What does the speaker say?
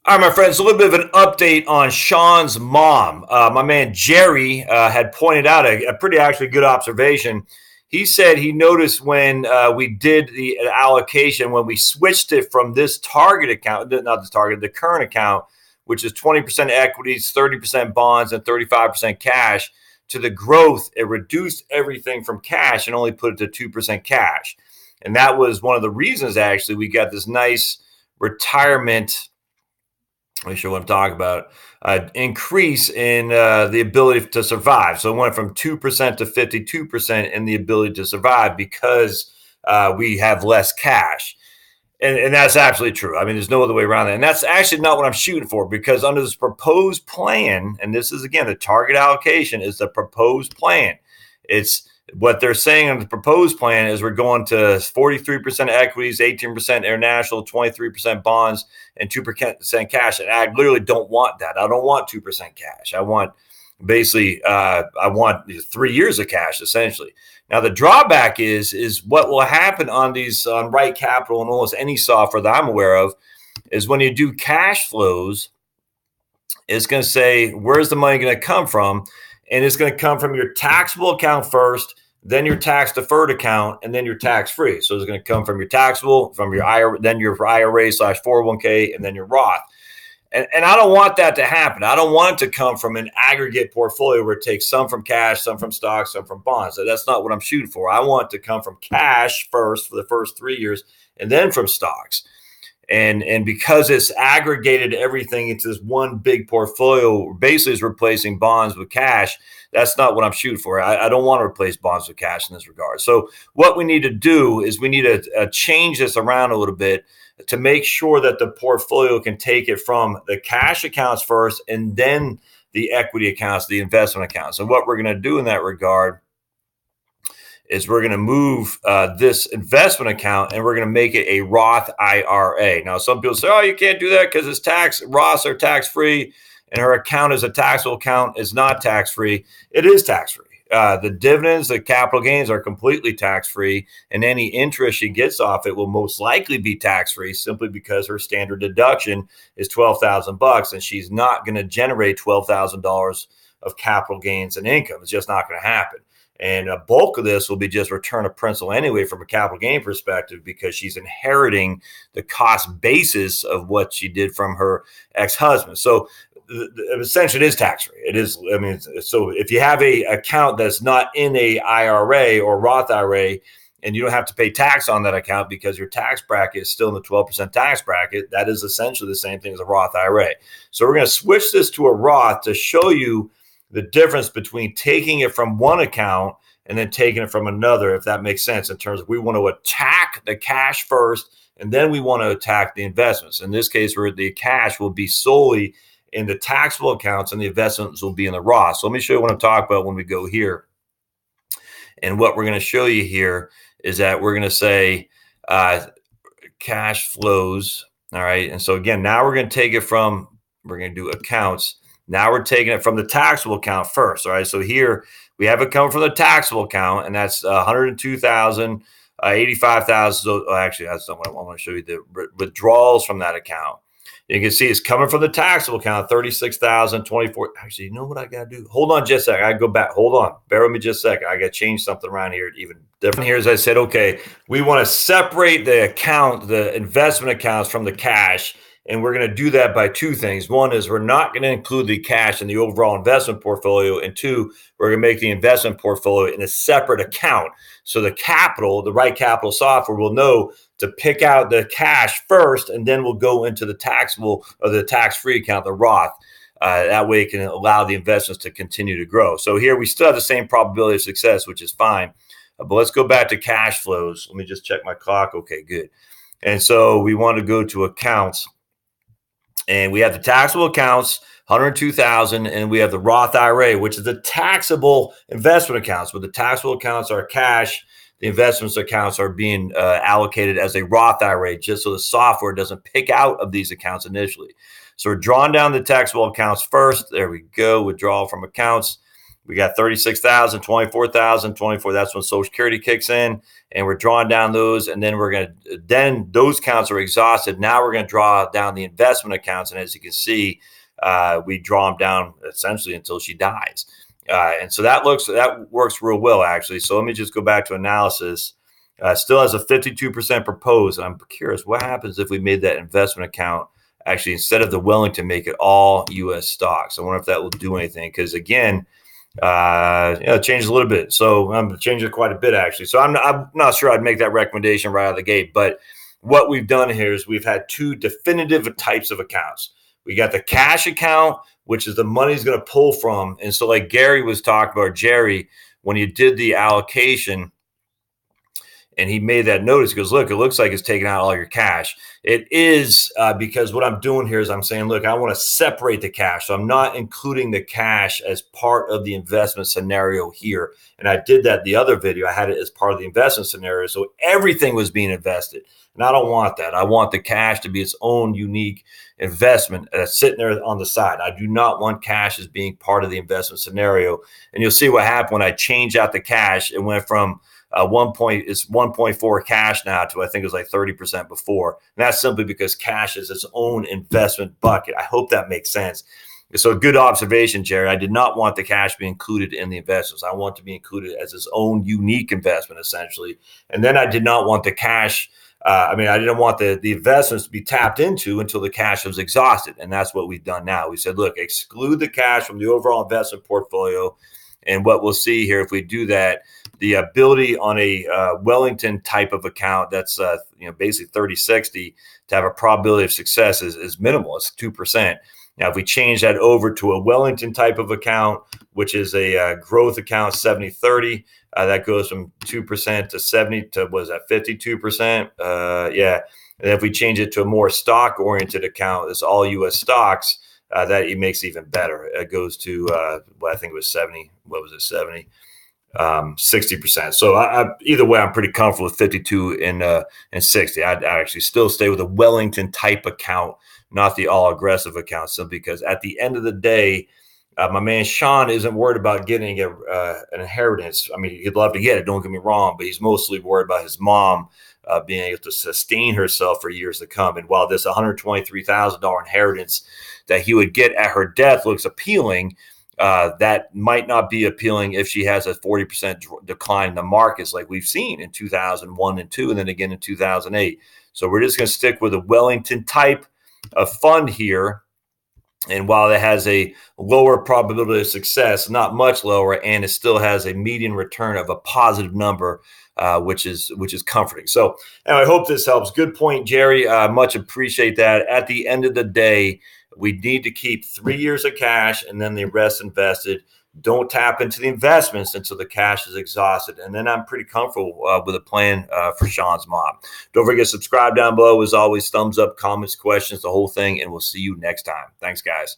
All right, my friends, a little bit of an update on Shawn's mom. My man Jerry had pointed out a pretty actually good observation. He said he noticed when we did the allocation, when we switched it from this target account, not this target, the current account, which is 20% equities, 30% bonds, and 35% cash, to the growth, it reduced everything from cash and only put it to 2% cash. And that was one of the reasons, actually, we got this nice retirement. Let me show what I'm talking about. Increase in the ability to survive. So it went from 2% to 52% in the ability to survive because we have less cash. And that's absolutely true. I mean, there's no other way around that. And that's actually not what I'm shooting for, because under this proposed plan, and this is, again, the target allocation is the proposed plan. It's what they're saying on the proposed plan is we're going to 43% equities, 18% international, 23% bonds, and 2% cash. And I literally don't want that. I don't want 2% cash. I want basically, I want 3 years of cash, essentially. Now, the drawback is what will happen on these on Right Capital and almost any software that I'm aware of is when you do cash flows, it's going to say, where's the money going to come from? And it's going to come from your taxable account first, then your tax deferred account, and then your tax free. So it's going to come from your taxable, from your IRA, then your IRA / 401k, and then your Roth. And I don't want that to happen. I don't want it to come from an aggregate portfolio where it takes some from cash, some from stocks, some from bonds. So that's not what I'm shooting for. I want it to come from cash first for the first 3 years, and then from stocks. And because it's aggregated everything into this one big portfolio, basically is replacing bonds with cash. That's not what I'm shooting for. I don't want to replace bonds with cash in this regard. So what we need to do is we need to change this around a little bit to make sure that the portfolio can take it from the cash accounts first and then the equity accounts, the investment accounts. And what we're going to do in that regard is we're going to move this investment account and we're going to make it a Roth IRA. Now, some people say, oh, you can't do that because it's tax. Roths are tax-free and her account is a taxable account. Is not tax-free. It is tax-free. The dividends, the capital gains are completely tax-free, and any interest she gets off it will most likely be tax-free simply because her standard deduction is $12,000 and she's not going to generate $12,000 of capital gains and income. It's just not going to happen. And a bulk of this will be just return of principal anyway from a capital gain perspective because she's inheriting the cost basis of what she did from her ex-husband. So essentially it is tax-free. It is, I mean, so if you have a account that's not in a IRA or Roth IRA, and you don't have to pay tax on that account because your tax bracket is still in the 12% tax bracket, that is essentially the same thing as a Roth IRA. So we're going to switch this to a Roth to show you the difference between taking it from one account and then taking it from another, if that makes sense, in terms of we want to attack the cash first, and then we want to attack the investments. In this case, where the cash will be solely in the taxable accounts and the investments will be in the Roth. So let me show you what I'm talking about when we go here. And what we're going to show you here is that we're going to say cash flows. All right. And so again, now we're going to take it from, we're going to do accounts. Now we're taking it from the taxable account first. All right. So here we have it coming from the taxable account, and that's 102,000, 85,000. So actually, that's not what I want to show you. The withdrawals from that account. You can see it's coming from the taxable account, 36,000, 24. Actually, you know what I got to do? Hold on just a second. I go back. Hold on. Bear with me just a second. I got to change something around here. Even different here, as I said, okay, we want to separate the account, the investment accounts from the cash. And we're going to do that by two things. One is we're not going to include the cash in the overall investment portfolio. And two, we're going to make the investment portfolio in a separate account. So the capital, the Right Capital software will know to pick out the cash first, and then we'll go into the taxable or the tax-free account, the Roth. That way it can allow the investments to continue to grow. So here we still have the same probability of success, which is fine. But let's go back to cash flows. Let me just check my clock. Okay, good. And so we want to go to accounts. And we have the taxable accounts, 102,000, and we have the Roth IRA, which is the taxable investment accounts. But the taxable accounts are cash. The investments accounts are being allocated as a Roth IRA, just so the software doesn't pick out of these accounts initially. So we're drawing down the taxable accounts first. There we go. Withdrawal from accounts. We got 36,000, 24,000, 24. That's when Social Security kicks in, and we're drawing down those. And then then those accounts are exhausted. Now we're going to draw down the investment accounts. And as you can see, we draw them down essentially until she dies. And so that works real well, actually. So let me just go back to analysis. Still has a 52% proposed. I'm curious, what happens if we made that investment account actually, instead of the Wellington, make it all U.S. stocks? I wonder if that will do anything, because again, it changes a little bit. So I'm changing quite a bit, actually. So I'm not sure I'd make that recommendation right out of the gate. But what we've done here is we've had two definitive types of accounts. We got the cash account, which is the money's going to pull from. And so like Gary was talking about, Jerry, when you did the allocation, and he made that notice, he goes, look, it looks like it's taking out all your cash. It is, because what I'm doing here is I'm saying, look, I want to separate the cash. So I'm not including the cash as part of the investment scenario here. And I did that the other video. I had it as part of the investment scenario. So everything was being invested. And I don't want that. I want the cash to be its own unique investment sitting there on the side. I do not want cash as being part of the investment scenario. And you'll see what happened when I changed out the cash. It went from it's 1.4 cash now to, I think it was like 30% before. And that's simply because cash is its own investment bucket. I hope that makes sense. So good observation, Jerry. I did not want the cash to be included in the investments. I want to be included as its own unique investment, essentially. And then I did not want the cash. I didn't want the investments to be tapped into until the cash was exhausted. And that's what we've done now. We said, look, exclude the cash from the overall investment portfolio. And what we'll see here, if we do that, the ability on a Wellington type of account that's basically 30/60 to have a probability of success is minimal. It's 2%. Now, if we change that over to a Wellington type of account, which is a growth account, 70/30, that goes from 2% to 70 to, what is that, 52%? Yeah. And if we change it to a more stock-oriented account, it's all U.S. stocks, that it makes it even better. It goes to, I think it was 70. What was it, 70? 60%. So either way, I'm pretty comfortable with 52 and 60. I'd actually still stay with a Wellington type account, not the all aggressive account, simply because at the end of the day, my man Shawn isn't worried about getting an inheritance. I mean, he'd love to get it, don't get me wrong, but he's mostly worried about his mom being able to sustain herself for years to come. And while this $123,000 inheritance that he would get at her death looks appealing, that might not be appealing if she has a 40% decline in the markets like we've seen in 2001 and 2, and then again in 2008. So we're just going to stick with a Wellington type of fund here. And while it has a lower probability of success, not much lower, and it still has a median return of a positive number, which is comforting. So anyway, I hope this helps. Good point, Jerry. Much appreciate that. At the end of the day, we need to keep 3 years of cash and then the rest invested. Don't tap into the investments until the cash is exhausted. And then I'm pretty comfortable with a plan for Shawn's mom. Don't forget to subscribe down below. As always, thumbs up, comments, questions, the whole thing. And we'll see you next time. Thanks, guys.